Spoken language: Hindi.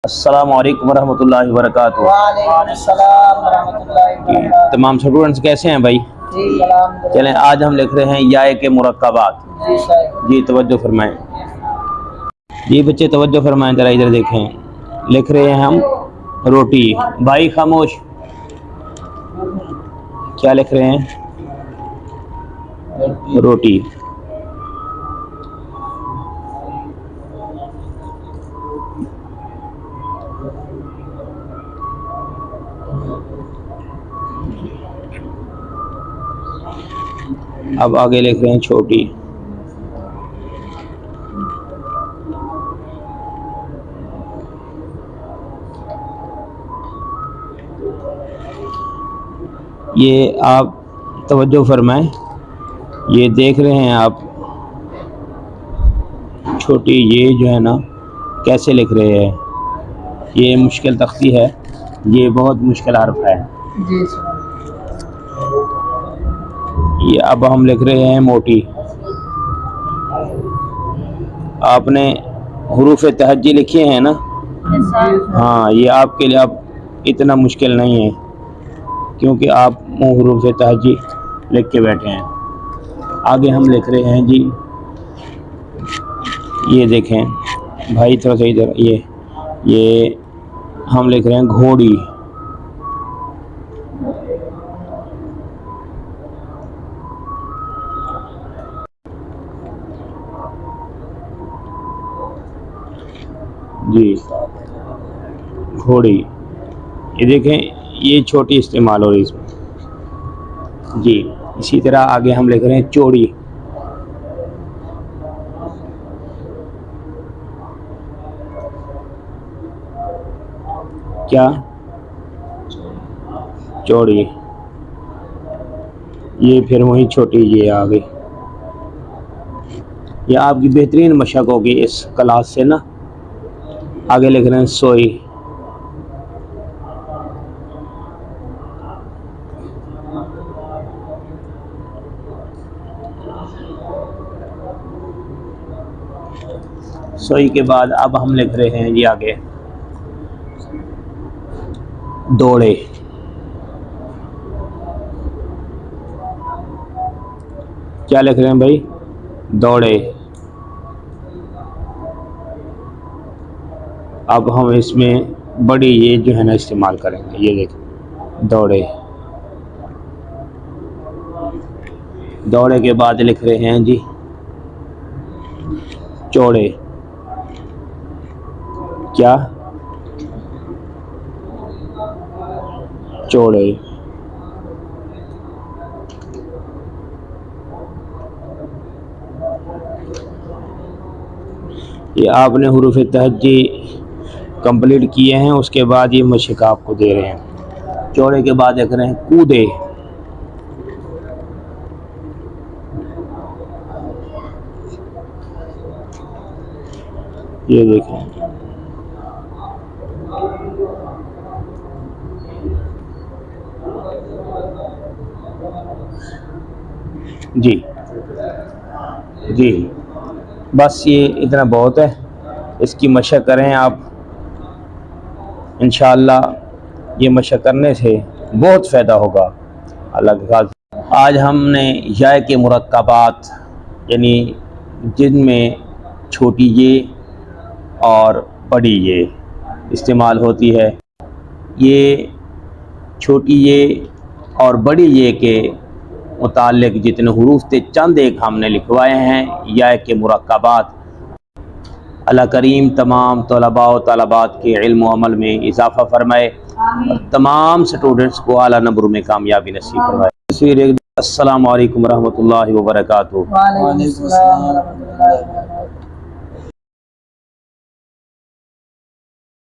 अस्सलाम वालेकुम रहमतुल्लाहि व बरकातुहू। वालेकुम अस्सलाम रहमतुल्लाहि व बरकातुहू। तमाम स्टूडेंट्स कैसे हैं भाई? जी अल्हम्दुलिल्लाह। चलें आज हम लिख रहे हैं याए के मुरक्कबात। जी सर। जी तवज्जो फरमाएं। जी बच्चे तवज्जो फरमाएं, जरा इधर देखें। लिख रहे हैं हम रोटी। भाई खामोश। क्या लिख रहे हैं? रोटी। अब आगे लिख रहे हैं छोटी। ये आप तवज्जो फरमाएं, ये देख रहे हैं आप छोटी, ये जो है ना कैसे लिख रहे हैं। ये मुश्किल तख्ती है, ये बहुत मुश्किल हर्फ है। जी सर। ये अब हम लिख रहे हैं मोटी। आपने हुरूफ तहज्जी लिखे हैं ना? हाँ, ये आपके लिए अब इतना मुश्किल नहीं है क्योंकि आप हुरूफ तहज्जी लिख के बैठे हैं। आगे हम लिख रहे हैं जी, ये देखें भाई थोड़ा सा इधर, ये हम लिख रहे हैं घोड़ी। जी घोड़ी, ये देखें ये छोटी इस्तेमाल हो रही इसमें। जी इसी तरह आगे हम लिख रहे हैं चौड़ी। क्या? चौड़ी। ये फिर वही छोटी, ये आ गई। ये आपकी बेहतरीन मशक होगी इस क्लास से ना। आगे लिख रहे हैं सोई। सोई के बाद अब हम लिख रहे हैं जी आगे दौड़े। क्या लिख रहे हैं भाई? दौड़े। अब हम इसमें बड़ी ये जो है ना इस्तेमाल करेंगे। ये देखें दौड़े। दौड़े के बाद लिख रहे हैं जी चौड़े। क्या? चौड़े। ये आपने हुरूफ तहज्जी कंप्लीट किए हैं, उसके बाद ये मशक आपको दे रहे हैं। चौड़े के बाद लिख रहे हैं कूदे। ये देखें जी जी बस ये इतना बहुत है। इसकी मशक करें आप, इंशाअल्लाह ये मशक करने से बहुत फ़ायदा होगा। अल्लाह के खास आज हमने याए के मुरक्कबात यानी जिनमें छोटी ये और बड़ी ये इस्तेमाल होती है, ये छोटी ये और बड़ी ये के मुताल्लिक़ जितने हुरूफ थे चंद एक हमने लिखवाए हैं याए के मुरक्कबात। अल्लाह करीम तमाम तलबा व तलबात के इल्म व अमल में इजाफ़ा फरमाए और तमाम स्टूडेंट्स को आला नंबर में कामयाबी नसीब फरमाए। अस्सलामु अलैकुम रहमतुल्लाहि व बरकातुहू।